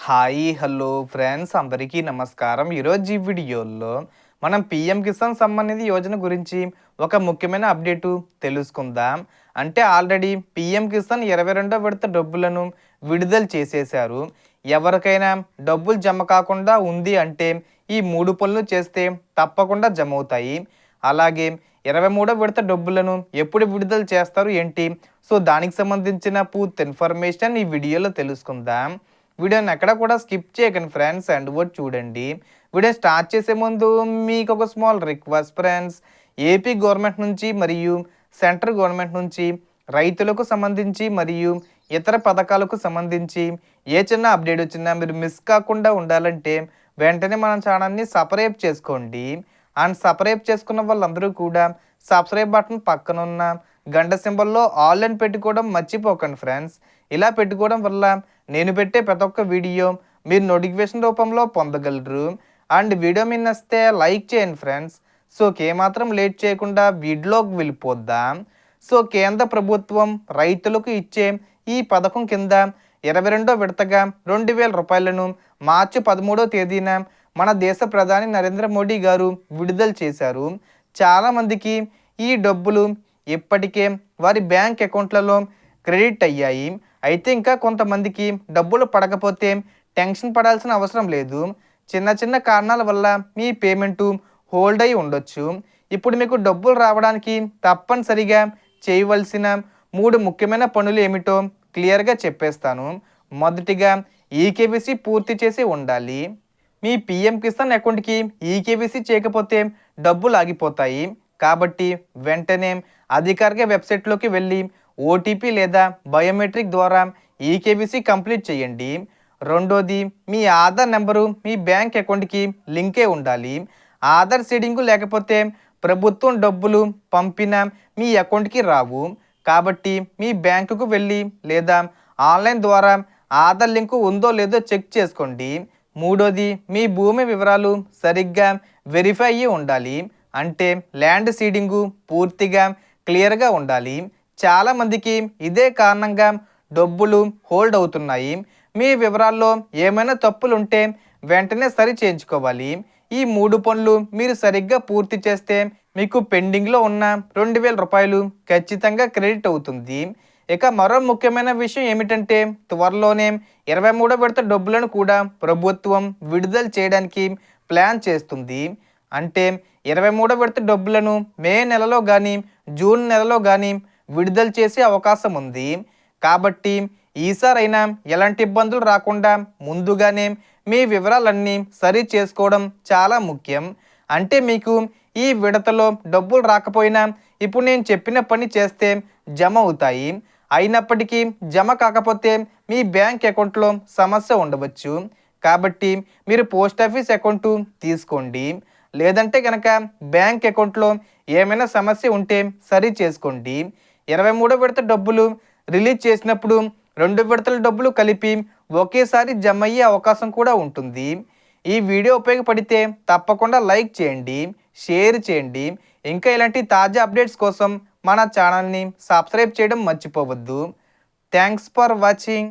Hi hello friends అందరికీ నమస్కారం. ఈరోజు ఈ వీడియోలో మనం పీఎం కిసాన్ సమ్మాన్ నిధి యోజన గురించి ఒక ముఖ్యమైన అప్డేటు తెలుసుకుందాం. అంటే ఆల్రెడీ పీఎం కిసాన్ 22వ విడత డబ్బులను విడుదల చేసేశారు. ఎవరికైనా డబ్బులు జమ కాకుండా ఉంది అంటే ఈ 3 పనులు చేస్తే తప్పకుండా జమ అవుతాయి. అలాగే 23వ విడత డబ్బులను ఎప్పుడు విడుదల చేస్తారు ఏంటి, సో దానికి సంబంధించిన పూర్తి ఇన్ఫర్మేషన్ ఈ వీడియోలో తెలుసుకుందాం. వీడియోని ఎక్కడ కూడా స్కిప్ చేయకండి ఫ్రెండ్స్, అండ్ కూడా చూడండి. వీడియో స్టార్ట్ చేసే ముందు మీకు ఒక small request friends, AP government నుంచి మరియు సెంట్రల్ గవర్నమెంట్ నుంచి రైతులకు సంబంధించి మరియు ఇతర పథకాలకు సంబంధించి ఏ చిన్న అప్డేట్ వచ్చినా మీరు మిస్ కాకుండా ఉండాలంటే వెంటనే మన ఛానల్ని సబ్స్క్రైబ్ చేసుకోండి. అండ్ సబ్స్క్రైబ్ చేసుకున్న వాళ్ళందరూ కూడా సబ్స్క్రైబ్ బటన్ పక్కన ఉన్న గంట సింబల్లో ఆల్ అని పెట్టుకోవడం మర్చిపోకండి ఫ్రెండ్స్. ఇలా పెట్టుకోవడం వల్ల నేను పెట్టే ప్రతి ఒక్క వీడియో మీరు నోటిఫికేషన్ రూపంలో పొందగలరు. అండ్ వీడియో మీద నచ్చితే లైక్ చేయండి ఫ్రెండ్స్. సో ఏమాత్రం లేట్ చేయకుండా వీడియోకి వెళ్ళిపోద్దాం. సో కేంద్ర ప్రభుత్వం రైతులకు ఇచ్చే ఈ పథకం కింద 22వ విడతగా 2,000 రూపాయలను మార్చి 13వ తేదీన మన దేశ ప్రధాని నరేంద్ర మోడీ గారు విడుదల చేశారు. చాలామందికి ఈ డబ్బులు ఇప్పటికే వారి బ్యాంక్ అకౌంట్లలో క్రెడిట్ అయ్యాయి. అయితే ఇంకా కొంతమందికి డబ్బులు పడకపోతే టెన్షన్ పడాల్సిన అవసరం లేదు. చిన్న చిన్న కారణాల వల్ల మీ పేమెంటు హోల్డ్ అయి ఉండొచ్చు. ఇప్పుడు మీకు డబ్బులు రావడానికి తప్పనిసరిగా చేయవలసిన 3 ముఖ్యమైన పనులు ఏమిటో క్లియర్గా చెప్పేస్తాను. మొదటిగా ఈకేవీసీ పూర్తి చేసి ఉండాలి. మీ పీఎం కిసాన్ అకౌంట్కి ఈకేవీసీ చేయకపోతే డబ్బులు ఆగిపోతాయి. కాబట్టి వెంటనే అధికారిక వెబ్సైట్లోకి వెళ్ళి ఓటీపీ లేదా బయోమెట్రిక్ ద్వారా ఈకేవీసీ కంప్లీట్ చేయండి. రెండోది, మీ ఆధార్ నెంబరు మీ బ్యాంక్ అకౌంట్కి లింకే ఉండాలి. ఆధార్ సీడింగు లేకపోతే ప్రభుత్వం డబ్బులు పంపిన మీ అకౌంట్కి రావు. కాబట్టి మీ బ్యాంకుకు వెళ్ళి లేదా ఆన్లైన్ ద్వారా ఆధార్ లింకు ఉందో లేదో చెక్ చేసుకోండి. మూడోది, మీ భూమి వివరాలు సరిగ్గా వెరిఫై అయ్యి ఉండాలి. అంటే ల్యాండ్ సీడింగు పూర్తిగా క్లియర్గా ఉండాలి. చాలామందికి ఇదే కారణంగా డబ్బులు హోల్డ్ అవుతున్నాయి. మీ వివరాల్లో ఏమైనా తప్పులు ఉంటే వెంటనే సరి చేయించుకోవాలి. ఈ 3 పనులు మీరు సరిగ్గా పూర్తి చేస్తే మీకు పెండింగ్లో ఉన్న 2,000 రూపాయలు ఖచ్చితంగా క్రెడిట్ అవుతుంది. ఇక మరో ముఖ్యమైన విషయం ఏమిటంటే త్వరలోనే 23వ విడత డబ్బులను కూడా ప్రభుత్వం విడుదల చేయడానికి ప్లాన్ చేస్తుంది. అంటే 23వ విడత డబ్బులను మే నెలలో కానీ జూన్ నెలలో కానీ విడుదల చేసే అవకాశం ఉంది. కాబట్టి ఈసారైనా ఎలాంటి ఇబ్బందులు రాకుండా ముందుగానే మీ వివరాలన్నీ సరి చేసుకోవడం చాలా ముఖ్యం. అంటే మీకు ఈ విడతలో డబ్బులు రాకపోయినా ఇప్పుడు నేను చెప్పిన పని చేస్తే జమ అవుతాయి. అయినప్పటికీ జమ కాకపోతే మీ బ్యాంక్ అకౌంట్లో సమస్య ఉండవచ్చు. కాబట్టి మీరు పోస్ట్ ఆఫీస్ అకౌంటు తీసుకోండి. లేదంటే కనుక బ్యాంక్ అకౌంట్లో ఏమైనా సమస్య ఉంటే సరి చేసుకోండి. 23వ విడత డబ్బులు రిలీజ్ చేసినప్పుడు 2 విడతల డబ్బులు కలిపి ఒకేసారి జమ అయ్యే అవకాశం కూడా ఉంటుంది. ఈ వీడియో ఉపయోగపడితే తప్పకుండా లైక్ చేయండి, షేర్ చేయండి. ఇంకా ఇలాంటి తాజా అప్డేట్స్ కోసం మన ఛానల్ని సబ్స్క్రైబ్ చేయడం మర్చిపోవద్దు. Thanks for watching.